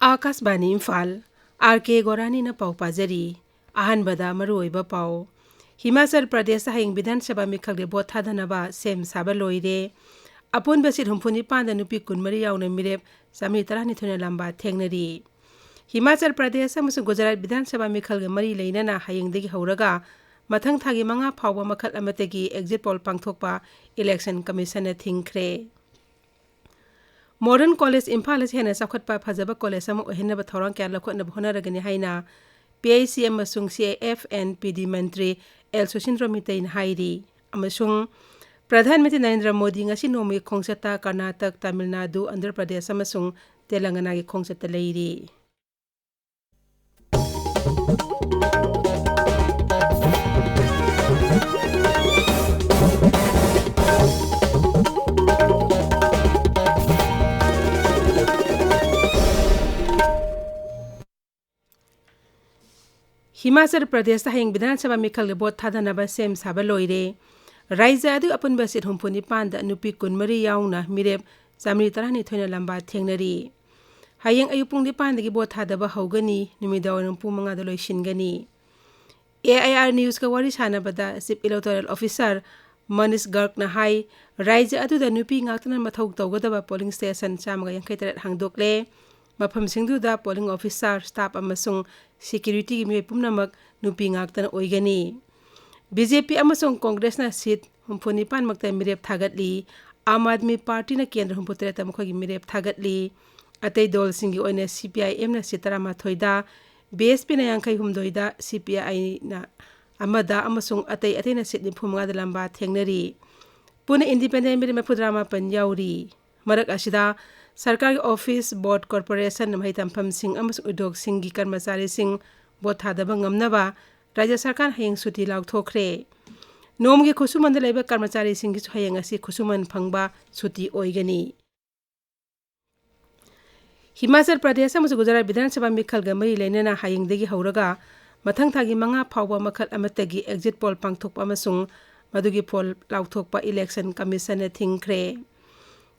Akashvani Imphal R.K.Gorani na pau pajari ahanbada maruoiba pau Himachal Pradesh hayeng Vidhan Sabha mikhakle bot thadanaba sem saba loire apun basit humpuni panda nupi kunmari yauna mirep sami tarani thona lamba thengnari Himachal Pradesh amasung Gujarat Vidhan Sabha mikhalge mari leinana hayeng degi hauraga mathang thagi manga phawba makhal amategi exit poll pangthokpa election commission na thingkhre Modern College Imphal hena sakhatpa phajaba college ama ohenaba thorang kya lakhotna bhonaragani haina PIC amasung CAFN PD Mantri L Sushindra Mitain hairi amasung Pradhan Mantri Narendra Modi ngasi nomi khongsata Karnataka Tamil Nadu Andhra Pradesh amasung Telangana gi khongsata leiri Himachal Pradesh hayeng Vidhan Sabha mikhal bot thadanaba sem saba loire Raija adu apun basit humpuni panda nupi kunmari yauna mirep samri tarani thoina lamba thengnari hayeng ayupung di pandagi bot thadaba haugani numidawan pumanga da loishingani AIR News ka wari sanabada Chief Electoral Officer Manish Garg na hai Raija adu da nupi ngaktanan mathau tawgadaba polling station chamaga yankhaitarat hangdokle mafam singduda polling officer staff amasung security mi pumnamak nupi ngaktan oigani BJP amasung Congress na seat humpuni pan makta mirep thagatli Aam Aadmi Party na kendra humputre tamkhoi mirep thagatli atei dol singi oina CPIM na sitarama thoida BSP na yankai humdoida CPI na amada amasung atei na sit ni phumga dalamba thengnari pune independent mi mapudrama panyauri marak asida Sarkar Office Board Corporation namhai tampham sing amasung udog singi karmachari sing bot thadaba ngamnaba Rajya Sarkar hayeng suti laukthokre nomgi khusuman laiba karmachari singi hayeng asi khusuman phangba suti oigani Himachal Pradesh amasung Gujarat Vidhan Sabha mikhal ga mari leinana hayeng degi hauraga mathang thagi manga phawba makhal amatagi exit poll pangthokpa amasung madugi poll laukthokpa election commission na thingkhre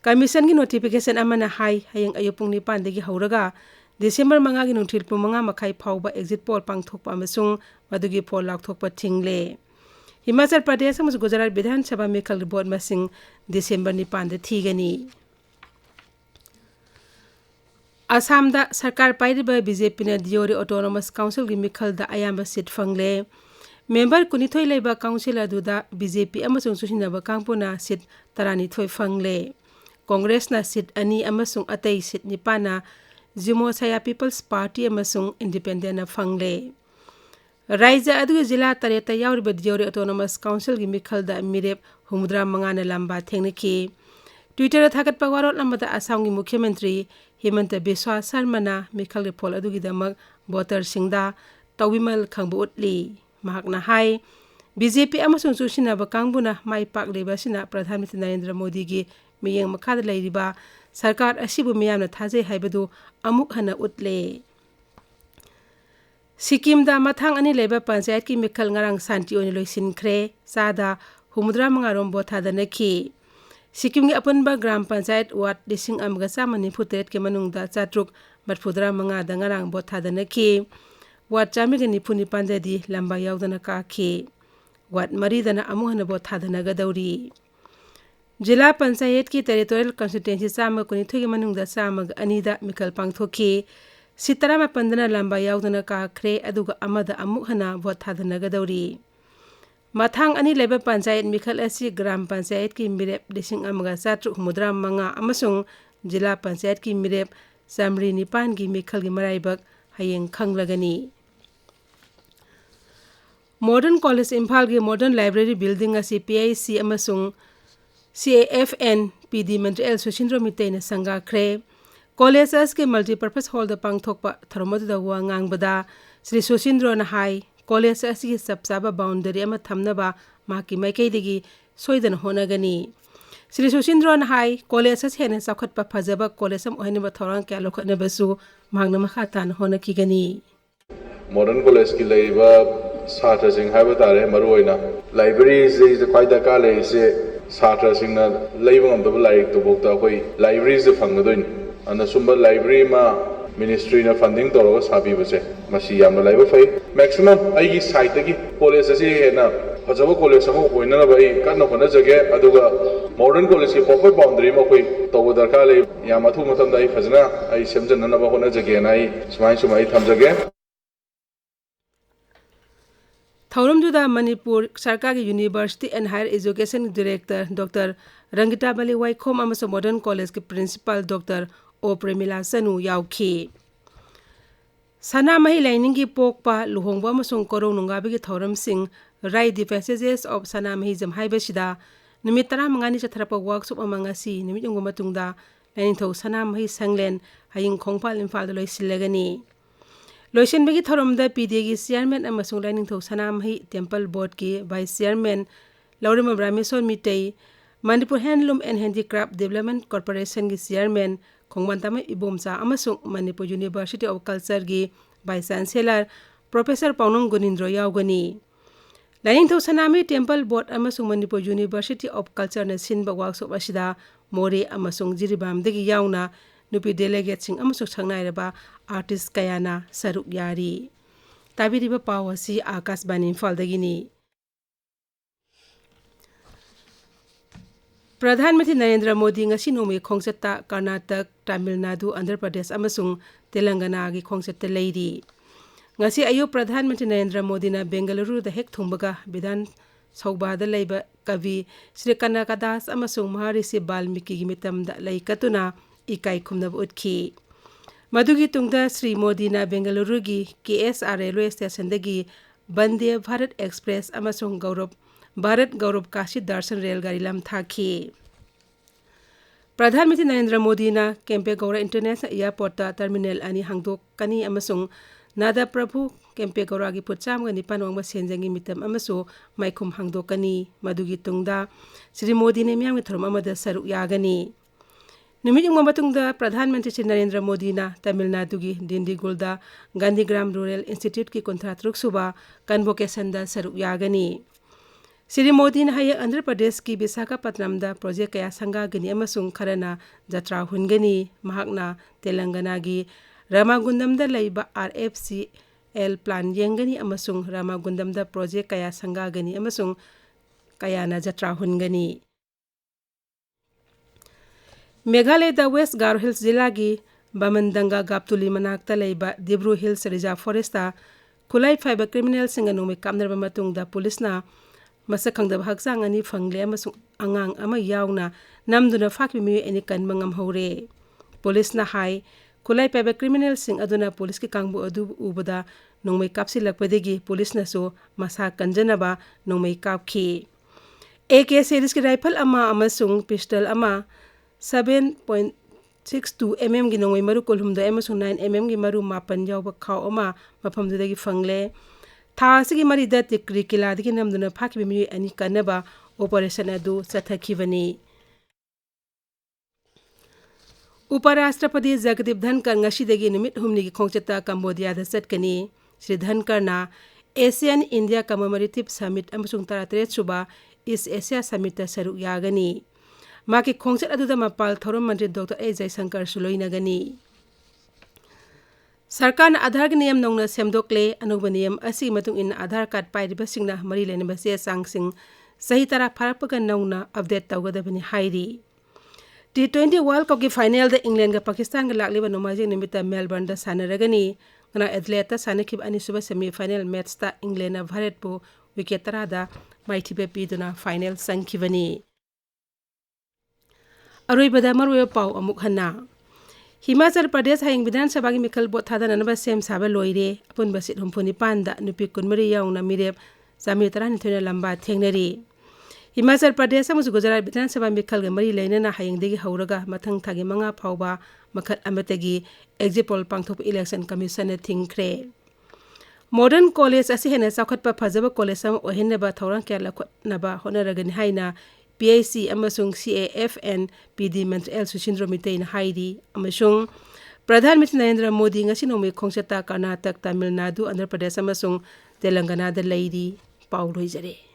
Commission ki notification amana hai hayeng ayupung ni pandegi hauraga December manga gi nungthil pu manga makhai phawba exit poll pangthokpa amasung madugi poll laukthokpa thingle Himachal Pradesh amasung Gujarat Vidhan Sabha mikhal board masing December ni panda thigani Assam da sarkar pairiba BJP na Diori Autonomous Council gi mikhal da ayamba seat fangle member kunithoi leiba council aduda BJP amasung susinaba kangpuna seat tarani thoi fangle Congress na seat ani amasung atei seat nipana Jimo Saya People's Party amasung independent na fangle Raija adu jila tareta yauriba Diori Autonomous Council gi mikhal da mirep humudra mangana lamba thengnaki Twitter thagat pagwarot lamada Assam gi Mukhyamantri Hemanta Biswa Sharma na mikhal ge poll adu gi damak voter singda tawimal khangbu utli mahakna hai BJP amasung susinaba kangbuna mai pak leba sina Pradhan Mantri Narendra Modi gi miyeng makhada leiriba sarkar asibu miyamna thajai haibadu amuk hana utle Sikkim da mathang ani leba panchayat ki mikhal ngarang santi oni loisinkhre sada humudra mangarom bothada nakhi Sikkim gi apunba gram panchayat ward lising amga samani futret ke manungda chatruk matfudra manga da ngarang bothada nakhi ward chami gi nipuni pandadi lamba yaudana ka khi ward mari dana amuhana bothada nagadawri Jila Panchayat ki territorial constituency sama kunithoi manungda sama anida mikhal pangthokhi sitarama pandana lamba yaudana ka khre aduga amada amukhana vote thadana gadawri mathang ani leba panchayat mikhal asi gram panchayat ki mirep lising amaga satru humudra manga amasung jila panchayat ki mirep samri nipan gi mikhal gi maraibak hayeng khanglagani Modern College Imphal gi Modern Library Building asi PIC amasung CAFN PD Mantri L Sushindra Mitai na sanga khre College as ke multipurpose hall da pangthokpa tharomadu da wa ngangbada Sri Sushindra na hai College as ki sabsaba boundary ama thamnaba maki maikai degi soidan honagani Sri Sushindra na hai College as hena sakhatpa phajaba college am ohinaba thorang kya lokhna basu magna makhatan honaki gani Modern College ki leiba satra sing haiba tare maruoina library is the qaida ka le se Satra singna laibang am double like to book the way libraries the fungadoin and the sumber library ma ꯃꯤꯅꯤꯁꯇ꯭ꯔꯤꯅ ꯐꯟꯗꯤꯡ ꯇꯧꯔꯒ ꯁꯥꯕꯤꯕꯁꯦ ꯃꯁꯤ ꯌꯥꯝꯅ ꯂꯥꯏꯕꯛ ꯐꯩ maximum ꯑꯩꯒꯤ ꯁꯥꯏꯠꯇꯒꯤ ꯀꯣꯂꯦꯖ ꯑꯁꯤ ꯍꯦꯟꯅ ꯐꯖꯕ ꯀꯣꯂꯦꯖ ꯑꯃ ꯑꯣꯏꯅꯅꯕ ꯑꯩ ꯀꯟꯅ ꯍꯣꯠꯅꯖꯒꯦ ꯑꯗꯨꯒ ꯃꯣꯗꯔꯟ ꯀꯣꯂꯦꯖꯀꯤ ꯄ꯭ꯔꯣꯄꯔ ꯕꯥꯎꯟꯗꯔꯤ ꯑꯃ ꯑꯩꯈꯣꯏ ꯇꯧꯕ ꯗꯔꯀꯥꯔ ꯂꯩ ꯌꯥꯝ ꯑꯊꯨꯕ ꯃꯇꯝꯗ ꯑꯩ ꯐꯖꯅ ꯑꯩ ꯁꯦꯝꯖꯤꯟꯅꯅꯕ ꯍꯣꯠꯅꯖꯒꯦꯅ ꯑꯩ ꯁꯨꯃꯥꯏꯅ ꯑꯩ ꯊꯝꯖꯒꯦ ꯊꯧꯔꯝꯗꯨꯗ ꯃꯅꯤꯄꯨꯔ ꯁꯔꯀꯥꯔꯒꯤ university and higher education director doctor Rangitabali Waikhom अमसुंग मॉडर्न कॉलेज के प्रिंसिपल डॉक्टर ओ प्रेमिला सनु याउखी सनामही लाइनिंग पोकपा लुहोंबा अमसुंग कोरों नुंगाबी थौरमसिंग write the passages of Sanamahi जमहाइबसिदा नुमित 15 चथरप वर्कशॉप अमंगासी नुमित युंग मतुंगदा लाइनिंग सनामही संगलेन हयिंग खोंगपाल इम्फाल लोइसिल्लगनी लोइसिनबगी थौरमदा पीडी की चेयरमैन अमसुंग लाइनिंग सनामही टेम्पल बोर्ड की वाइस चेयरमैन लौरम Rameshwar Meetei Manipur handloom and handicraft development corporation की चेयरमैन खोंगमंतम इबोमचा अमसुंग मणिपुर यूनिवर्सिटी ऑफ कल्चर की vice chancellor professor Paonam Gunindro याउगनी लाइनिंग सनामही टेम्पल बोर्ड अमसुंग मणिपुर यूनिवर्सिटी ऑफ कल्चर ने सिनबा वर्कशॉप असिदा मोरे अमसुंग जिरिबामदगी याउना नुपी डेलीगेट सिंग अमसुंग संगनाइरबा आर्टिस्ट कयाना सरुक यारी ताबिरिबा पाव असि आकाशवाणी इम्फालदगिनी प्रधानमंत्री Narendra Modi ngasi nomi khongchata Karnataka Tamil Nadu Andhra Pradesh अमसुंग Telangana की खोंगचत लेरी ngasi ayu प्रधानमंत्री नरेंद्र मोदी ना बेंगलुरु दा हेक थुंबगा विधान सौबाद लेबा कवि श्री कनकदास अमसुंग महर्षि वाल्मीकि की मितमदा लेकतुना इकाई खुमनब उतखी मधुगी तुंगदा श्री मोदी ना बेंगलुरु की KSR railway station दगी Vande Bharat express अमसुंग Bharat गौरव काशी दर्शन रेलगाड़ी लम थाखी प्रधानमंत्री नरेंद्र मोदी ना केम्पेगौड़ा इंटरनेशनल एयरपोर्ट टर्मिनल अनि हांगदोकनी अमसुंग नादा प्रभु केम्पेगौड़ा की पुचाम निपान वांग सेंजंगी मितम अमसु माइखुम हांगदोकनी मधुगी तुंगदा श्री मोदी ने मियाम थरम अमद सरुक यागनी नुमित मतुंगदा प्रधानमंत्री श्री नरेंद्र मोदी ना तमिलनाडु की दिंडीगुलदा गांधीग्राम रूरल इंस्टीट्यूट की 53 सुबा कन्वोकेशन दा सरुक यागनी श्री मोदी ने हय आंध्र प्रदेश की विशाखापट्टनम दा प्रोजेक्ट कया संगागनी अमसुंग खरना जत्रा हुनगनी महाकना तेलंगाना की रामागुंडम दा लैबा RFCL प्लान येंगनी अमसुंग रामागुंडम दा प्रोजेक्ट कया संगागनी अमसुंग कयाना जत्रा हुनगनी मेघालय दा वेस्ट गारो हिल्स जिला की बमनदंगा गापतुली मनाक्ता लैबा दिब्रू हिल्स रिजर्व फॉरेस्ट खुलाई फाइबा क्रिमिनल सिंग नोमे कामनरबा मतुंगदा पुलिसना मसक खंगदब हकचांग अनि फंगले अमसुंग अंगांग अमा यावना नमदुना फाकि मियो एनि कनमंगम हौरे पुलिसना हाई खुलाई पाइबा क्रिमिनल सिंग अदुना पुलिस की कांगबु अदु उबदा नोंमै कापसिलकपदेगी पुलिसनासु मसा कंजनबा नोंमै कापखी AK सीरीज की राइफल अमा अमसुंग पिस्टल अमा 7.62 mm की नोंमै मरु कोलहुमदा अमसुंग 9 mm की मरु मापन यावबा खाव अमा मफमदुदगी फंगले थासिगी मरिदा तिक्री किलादगी नमदुना फाकिबि मियो अनि कनबा ऑपरेशन अदु चथखिबनी उपराष्ट्रपति जगदीप धनकर ngasiदगी नुमित हुमनी की खोंगचता कंबोडिया दा चटकनी श्री धनकरना एशियन इंडिया कमेमोरेटिव समिट अमसुंग 33 सुबा ईस्ट एशिया समिट सरुक यागनी माकी खोंगचत अदुदा मपाल थौरम मंत्री डॉक्टर A जयशंकर सुलोइनगनी सरकार आधार के नियम नौना सेमदोकले अनुब नियम असी मतुंग इन आधार कार्ड पाइरिबसिंगना मरी लेनबा से सांगसिंग सही तरह फरकपगा नौना अपडेट तौगदबनी हाइरी T20 वर्ल्ड कप की फाइनल द इंग्लैंड का पाकिस्तान का लागलिबा नोमाजिंग निमित्त मेलबर्न दा सानरगनी गना एथलेट सानखिब अनिसुबा सेमीफाइनल मैच ता इंग्लैंड भारत पो विकेट तरादा माइथिबे पीदुना फाइनल संखिबनी अरोइबदा मरुय पाव अमुक हन्ना हिमाचल प्रदेश हाइंग विधानसभा की मिखल बोट थादनबा सेम साबा लोइरे अपुन बसित हुमफुनी पांदा नुपी कुनमरी याउना मिरेप जामी तरानी थोना लंबा थेंगनरी हिमाचल प्रदेश अमसु गुजरात विधानसभा मिखल के मरी लेनना हाइंगदगी हौरगा मथंग थागी मंगा फावबा मखत अमतगी एग्जिट पोल पांगथोप इलेक्शन कमीशन ने थिंगख्रे मॉडर्न कॉलेज असी हेना चाखतपा फजबा कॉलेज अम ओहेनबा थौरंग क्या लखनबा होनरगनि हाइना PIC अमसुंग CAFN PD मंत्री L सुशींद्र मितेन हाइरी अमसुंग प्रधानमंत्री नरेंद्र मोदी ngasi नोमे खोंगचता कर्नाटक तमिलनाडु आंध्र प्रदेश अमसुंग तेलंगाना दा लैरी पाउ लोइजरे।